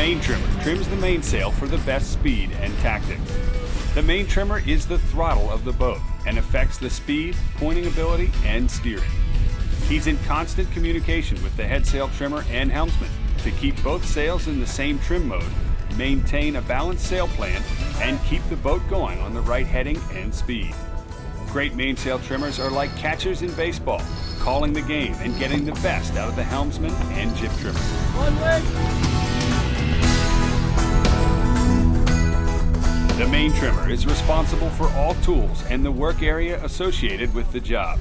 main trimmer trims the mainsail for the best speed and tactics. The main trimmer is the throttle of the boat and affects the speed, pointing ability, and steering. He's in constant communication with the headsail trimmer and helmsman to keep both sails in the same trim mode, maintain a balanced sail plan, and keep the boat going on the right heading and speed. Great mainsail trimmers are like catchers in baseball, calling the game and getting the best out of the helmsman and jib trimmer. One way. The main trimmer is responsible for all tools and the work area associated with the job.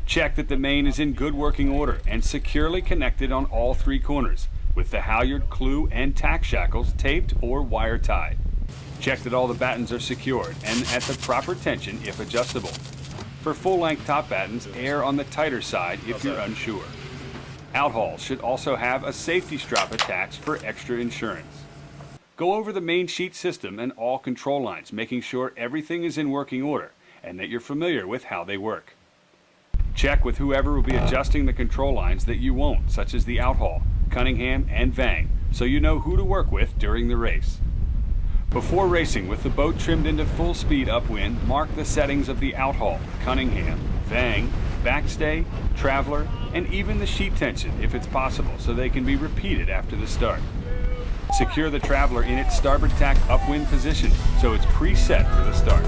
Check that the main is in good working order and securely connected on all three corners, with the halyard, clew, and tack shackles taped or wire tied. Check that all the battens are secured and at the proper tension if adjustable. For full-length top battens, err on the tighter side if you're unsure. Outhauls should also have a safety strap attached for extra insurance. Go over the main sheet system and all control lines, making sure everything is in working order and that you're familiar with how they work. Check with whoever will be adjusting the control lines that you won't, such as the outhaul, Cunningham, and Vang, so you know who to work with during the race. Before racing with the boat trimmed into full speed upwind, mark the settings of the outhaul, Cunningham, Vang, backstay, traveler, and even the sheet tension if it's possible, so they can be repeated after the start. Secure the traveler in its starboard tack upwind position so it's preset for the start.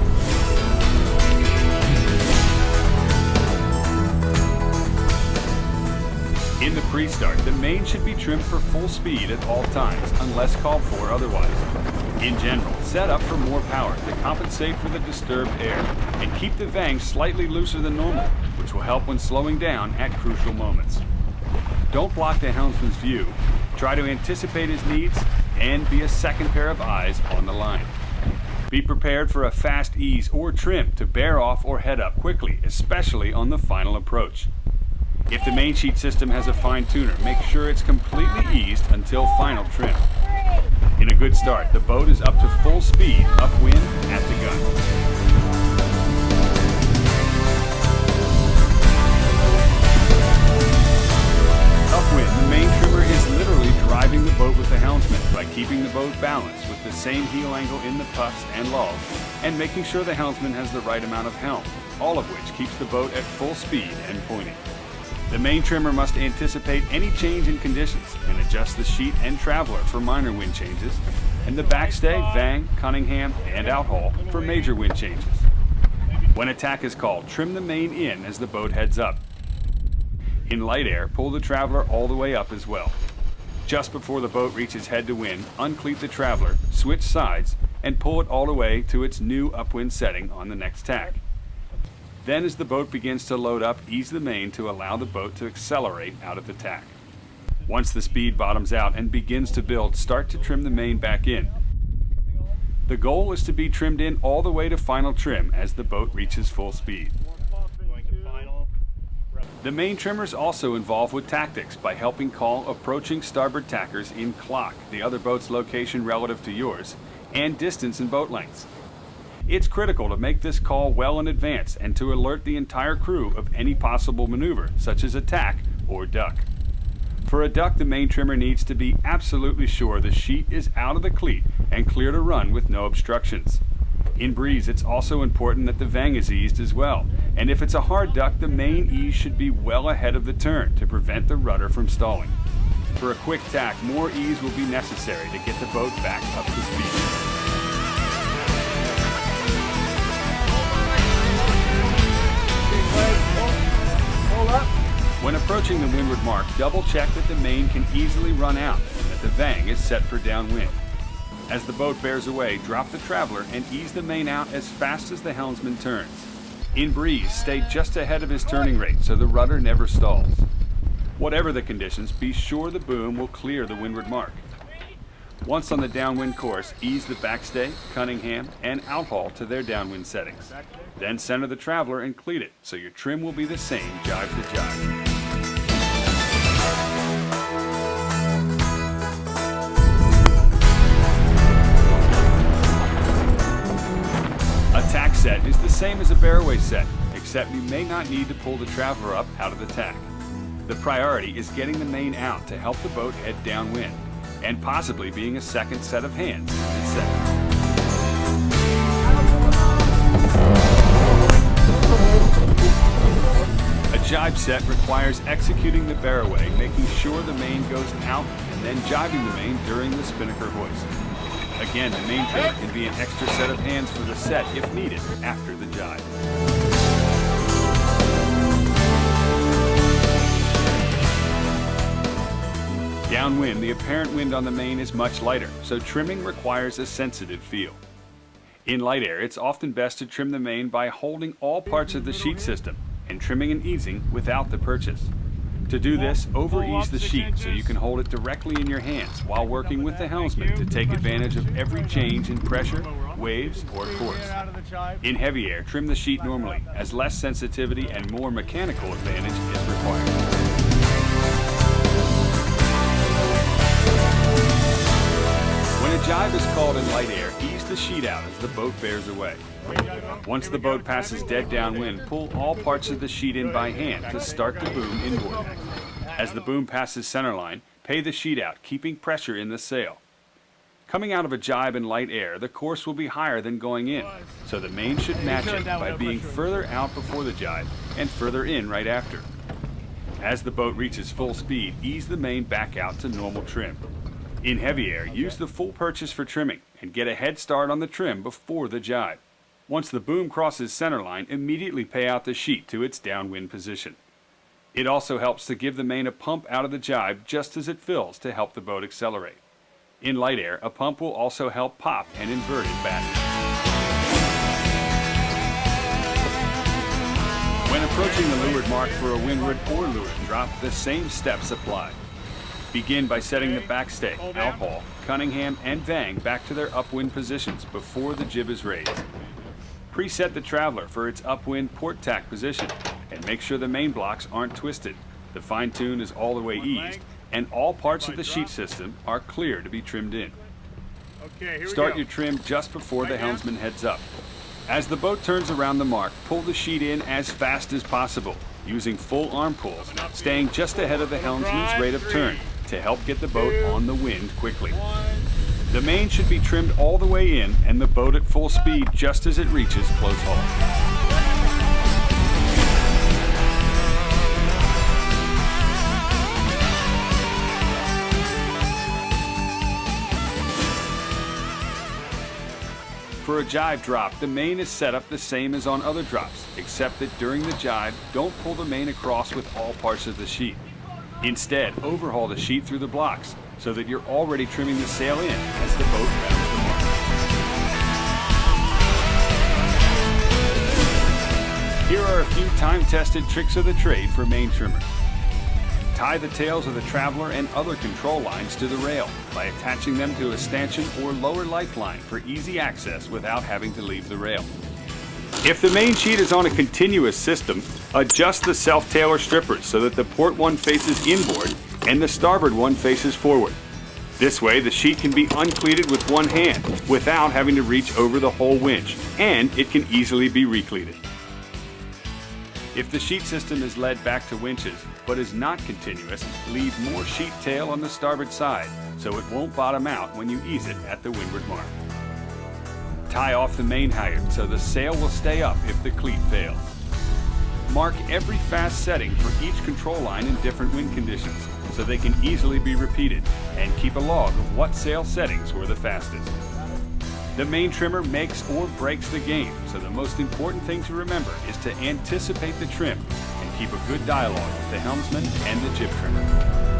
In the pre-start, the main should be trimmed for full speed at all times, unless called for otherwise. In general, set up for more power to compensate for the disturbed air, and keep the vang slightly looser than normal, which will help when slowing down at crucial moments. Don't block the helmsman's view. Try to anticipate his needs and be a second pair of eyes on the line. Be prepared for a fast ease or trim to bear off or head up quickly, especially on the final approach. If the main sheet system has a fine tuner, make sure it's completely eased until final trim. In a good start, the boat is up to full speed upwind at the gun. Upwind, the main trimmer is literally driving the boat with the helmsman by keeping the boat balanced with the same heel angle in the puffs and lulls, and making sure the helmsman has the right amount of helm, all of which keeps the boat at full speed and pointing. The main trimmer must anticipate any change in conditions and adjust the sheet and traveler for minor wind changes, and the backstay, Vang, Cunningham, and outhaul for major wind changes. When attack is called, trim the main in as the boat heads up. In light air, pull the traveler all the way up as well. Just before the boat reaches head to wind, uncleat the traveler, switch sides, and pull it all the way to its new upwind setting on the next tack. Then as the boat begins to load up, ease the main to allow the boat to accelerate out of the tack. Once the speed bottoms out and begins to build, start to trim the main back in. The goal is to be trimmed in all the way to final trim as the boat reaches full speed. The main trimmer is also involved with tactics by helping call approaching starboard tackers in clock, the other boat's location relative to yours, and distance and boat lengths. It's critical to make this call well in advance and to alert the entire crew of any possible maneuver, such as attack or duck. For a duck, the main trimmer needs to be absolutely sure the sheet is out of the cleat and clear to run with no obstructions. In breeze, it's also important that the vang is eased as well, and if it's a hard duck, the main ease should be well ahead of the turn to prevent the rudder from stalling. For a quick tack, more ease will be necessary to get the boat back up to speed. When approaching the windward mark, double check that the main can easily run out and that the vang is set for downwind. As the boat bears away, drop the traveler and ease the main out as fast as the helmsman turns. In breeze, stay just ahead of his turning rate so the rudder never stalls. Whatever the conditions, be sure the boom will clear the windward mark. Once on the downwind course, ease the backstay, Cunningham, and outhaul to their downwind settings. Then center the traveler and cleat it so your trim will be the same jibe to jibe. A tack set is the same as a bearway set, except you may not need to pull the traveler up out of the tack. The priority is getting the main out to help the boat head downwind. and possibly being a second set of hands in the set. A jibe set requires executing the bearaway, making sure the main goes out, and then jibing the main during the spinnaker hoist. Again, the main trimmer can be an extra set of hands for the set if needed after the jibe. Downwind, the apparent wind on the main is much lighter, so trimming requires a sensitive feel. In light air, it's often best to trim the main by holding all parts of the sheet system and trimming and easing without the purchase. To do this, over-ease the sheet so you can hold it directly in your hands while working with the helmsman to take advantage of every change in pressure, waves, or course. In heavy air, trim the sheet normally, as less sensitivity and more mechanical advantage is required. When a jibe is called in light air, ease the sheet out as the boat bears away. Once the boat passes dead downwind, pull all parts of the sheet in by hand to start the boom inboard. As the boom passes centerline, pay the sheet out, keeping pressure in the sail. Coming out of a jibe in light air, the course will be higher than going in, so the main should match it by being further out before the jibe and further in right after. As the boat reaches full speed, ease the main back out to normal trim. In heavy air, use the full purchase for trimming and get a head start on the trim before the jibe. Once the boom crosses centerline, immediately pay out the sheet to its downwind position. It also helps to give the main a pump out of the jibe just as it fills to help the boat accelerate. In light air, a pump will also help pop an inverted battery. When approaching the leeward mark for a windward or leeward drop, the same steps apply. Begin by setting the backstay, outhaul, Cunningham, and Vang back to their upwind positions before the jib is raised. Preset the Traveler for its upwind port tack position and make sure the main blocks aren't twisted. The fine tune is all the way eased and all parts of the sheet system are clear to be trimmed in. Start your trim just before the helmsman heads up. As the boat turns around the mark, pull the sheet in as fast as possible, using full arm pulls, staying just ahead of the helmsman's rate of turn to help get the boat on the wind quickly. The main should be trimmed all the way in and the boat at full speed just as it reaches close haul. For a jibe drop, the main is set up the same as on other drops, except that during the jibe, don't pull the main across with all parts of the sheet. Instead, overhaul the sheet through the blocks so that you're already trimming the sail in as the boat rounds the mark. Here are a few time-tested tricks of the trade for main trimmers. Tie the tails of the Traveler and other control lines to the rail by attaching them to a stanchion or lower lifeline for easy access without having to leave the rail. If the main sheet is on a continuous system, adjust the self-tail or strippers so that the port one faces inboard and the starboard one faces forward. This way the sheet can be uncleated with one hand without having to reach over the whole winch, and it can easily be recleated. If the sheet system is led back to winches but is not continuous, leave more sheet tail on the starboard side so it won't bottom out when you ease it at the windward mark. Tie off the main halyard so the sail will stay up if the cleat fails. Mark every fast setting for each control line in different wind conditions so they can easily be repeated, and keep a log of what sail settings were the fastest. The main trimmer makes or breaks the game, so the most important thing to remember is to anticipate the trim and keep a good dialogue with the helmsman and the jib trimmer.